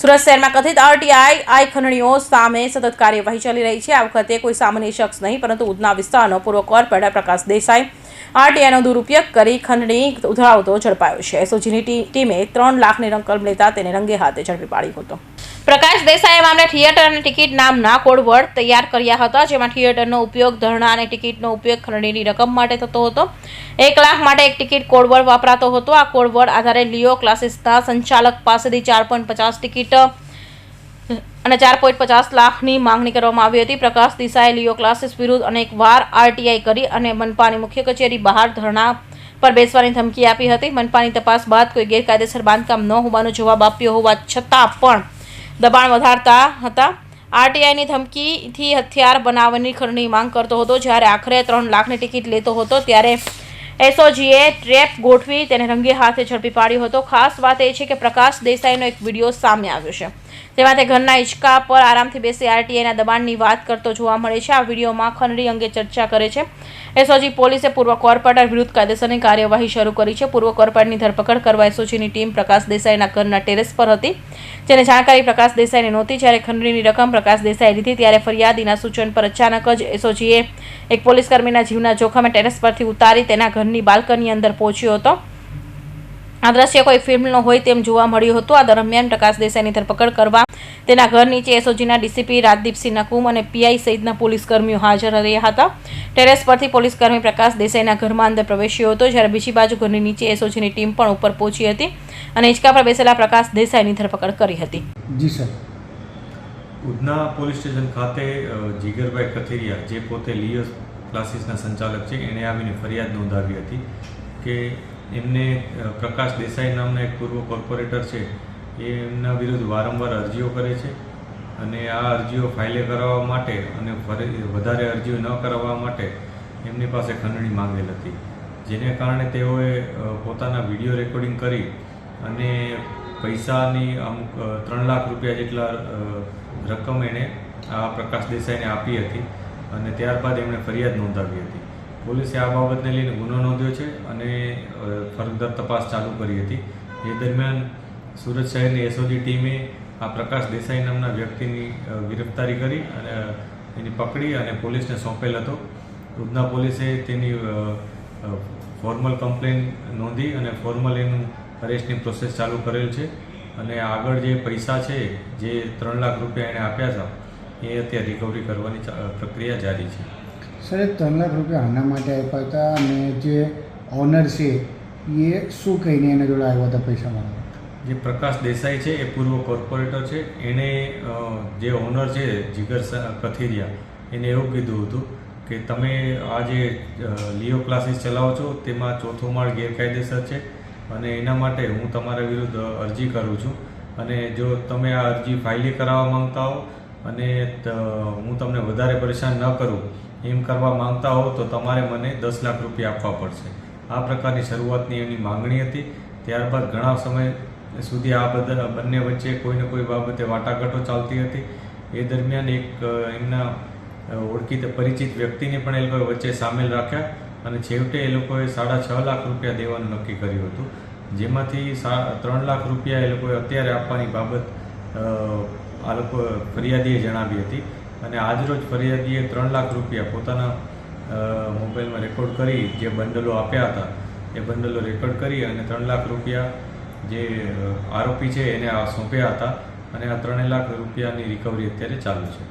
સુરત શહેરમાં કથિત આરટીઆઈ ખંડણીઓ સામે સતત કાર્યવાહી ચાલી રહી છે। આ વખતે કોઈ સામાન્ય શખ્સ નહીં પરંતુ ઉધના વિસ્તારનો પૂર્વ કોર્પોરેટર પ્રકાશ દેસાઈ આરટીઆઈનો દુરુપયોગ કરી ખંડણી ઉધરાવતો ઝડપાયો છે। એસઓજીની ટીમે 3 લાખની રકમ લેતા તેને રંગે હાથે ઝડપી પાડ્યો હતો। પ્રકાશ દેસાઈએ મામલે થિયેટર અને ટિકિટ નામના કોડવર્ડ તૈયાર કર્યા હતા, જેમાં થિયેટરનો ઉપયોગ ધરણા અને ટિકિટનો ઉપયોગ ખંડણીની રકમ માટે થતો હતો। 1 લાખ માટે એક ટિકિટ કોડવર્ડ વાપરાતો હતો। આ કોડવર્ડ આધારે લિયો ક્લાસીસના સંચાલક પાસેથી 4.50 ટિકિટ અને 4.50 લાખની માંગણી કરવામાં આવી હતી। પ્રકાશ દેસાઈએ લિયો ક્લાસીસ વિરુદ્ધ અનેકવાર આરટીઆઈ કરી અને મનપાની મુખ્ય કચેરી બહાર ધરણા પર બેસવાની ધમકી આપી હતી। મનપાની તપાસ બાદ કોઈ ગેરકાયદેસર બાંધકામ ન હોવાનો જવાબ આપ્યો હોવા છતાં પણ દબાણ વધારતા હતા। આરટીઆઈની ધમકીથી હથિયાર બનાવવાની ખંડણી માંગ કરતો હતો। જ્યારે આખરે 3 લાખની ટિકિટ લેતો હતો ત્યારે એસઓજીએ ટ્રેપ ગોઠવી તેને રંગે હાથે ઝડપી પાડ્યો હતો। ખાસ વાત એ છે કે પ્રકાશ દેસાઈનો એક વિડીયો સામે આવ્યો છે, જેમાં તે ઘરના હિંચકા પર આરામથી બેસી આરટીઆઈના દબાણની વાત કરતો જોવા મળે છે। આ વિડીયોમાં ખંડણી અંગે ચર્ચા કરે છે। એસઓજી પોલીસે પૂર્વ કોર્પોરેટર વિરુદ્ધ કાયદેસરની કાર્યવાહી શરૂ કરી છે। પૂર્વ કોર્પોરેટરની ધરપકડ કરવા એસઓજીની ટીમ પ્રકાશ દેસાઈના ઘરના ટેરેસ પર હતી, જેને જાણકારી પ્રકાશ દેસાઈને નહોતી। જ્યારે ખંડણીની રકમ પ્રકાશ દેસાઈએ લીધી ત્યારે ફરિયાદીના સૂચન પર અચાનક જ એસઓજીએ એક પોલીસકર્મીના જીવના જોખમે ટેરેસ પરથી ઉતારી તેના ઘરની બાલ્કની અંદર પહોંચ્યો હતો। આ દ્રશ્ય કોઈ ફિલ્મનો હોય તેમ જોવા મળ્યું હતું। આ દરમિયાન પ્રકાશ દેસાઈની ધરપકડ કરવા તેના ઘર નીચે એસઓજીના ડીસીપી રાજદીપસિંહ નકુમ અને પીઆઈ સહિતના પોલીસકર્મીઓ હાજર રહ્યા હતા। ટેરેસ પરથી પોલીસકર્મી પ્રકાશ દેસાઈના ઘરમાં અંદર પ્રવેશ્યો હતો, જ્યારે બીજી બાજુ ઘરની નીચે એસઓજીની ટીમ પણ ઉપર પહોંચી હતી અને હિંચકા પર બેસેલા પ્રકાશ દેસાઈની ધરપકડ કરી હતી। જી સર, ઉધના પોલીસ સ્ટેશન ખાતે જીગરભાઈ કથિરિયા, જે પોતે લિયો ક્લાસીસના સંચાલક છે, એણે આવીને ફરિયાદ નોંધાવી હતી કે એમને પ્રકાશ દેસાઈ નામના એક પૂર્વ કોર્પોરેટર છે, એ એમના વિરુદ્ધ વારંવાર અરજીઓ કરે છે અને આ અરજીઓ ફાઇલે કરાવવા માટે અને વધારે અરજીઓ ન કરાવવા માટે એમની પાસે ખંડણી માંગેલ હતી, જેને કારણે તેઓએ પોતાના વિડીયો રેકોર્ડિંગ કરી અને પૈસાની અમુક 3 લાખ રૂપિયા જેટલા રકમ એણે આ પ્રકાશ દેસાઈને આપી હતી અને ત્યારબાદ એમણે ફરિયાદ નોંધાવી હતી। પોલીસે આ બાબતને લઈને ગુનો નોંધ્યો છે અને ફર્ધર તપાસ ચાલુ કરી હતી। એ દરમિયાન સુરત શહેરની એસઓજી ટીમે આ પ્રકાશ દેસાઈ નામના વ્યક્તિની ગિરફ્તારી કરી અને એની પકડી અને પોલીસને સોંપેલ હતો। ઉધના પોલીસે તેની ફોર્મલ કમ્પ્લેન નોંધી અને ફોર્મલ એનું અરેસ્ટની પ્રોસેસ ચાલુ કરેલ છે અને આગળ જે પૈસા છે, જે 3 લાખ રૂપિયા એણે આપ્યા હતા, એ અત્યારે રિકવરી કરવાની પ્રક્રિયા જારી છે। સર, 3 લાખ રૂપિયા આના માટે આપ્યા હતા અને જે ઓનર છે એ શું કહીને એના જોડે આવ્યા હતા પૈસા માંગવા? જે પ્રકાશ દેસાઈ છે એ પૂર્વ કોર્પોરેટર છે, એણે જે ઓનર છે જીગર કથિરિયા, એને એવું કીધું હતું કે તમે આ જે લિયો ક્લાસીસ ચલાવો છો તેમાં 4થો માળ ગેરકાયદેસર છે અને એના માટે હું તમારા વિરુદ્ધ અરજી કરું છું અને જો તમે આ અરજી ફાઇલે કરાવવા માંગતા હો અને હું તમને વધારે પરેશાન ન કરું એમ કરવા માંગતા હો તો તમારે મને 10 લાખ રૂપિયા આપવા પડશે। આ પ્રકારની શરૂઆતની એમની માંગણી હતી। ત્યારબાદ ઘણા સમય સુધી આ બંને વચ્ચે કોઈને કોઈ બાબતે વાટાઘાટો ચાલતી હતી। એ દરમિયાન એક એમના ઓળખીતા પરિચિત વ્યક્તિને પણ એ લોકોએ વચ્ચે સામેલ રાખ્યા અને છેવટે એ લોકોએ 6.5 લાખ રૂપિયા દેવાનું નક્કી કર્યું હતું, જેમાંથી 3 લાખ રૂપિયા એ લોકોએ અત્યારે આપવાની બાબત આ લોકો ફરિયાદીએ જણાવી હતી અને આજરોજ ફરિયાદીએ 3 લાખ રૂપિયા પોતાના મોબાઈલમાં રેકોર્ડ કરી જે બંડલો આપ્યા હતા એ બંડલો રેકોર્ડ કરી અને 3 લાખ રૂપિયા જે આરોપી છે એને સોંપ્યા હતા અને આ 3 લાખ રૂપિયાની રિકવરી અત્યારે ચાલુ છે।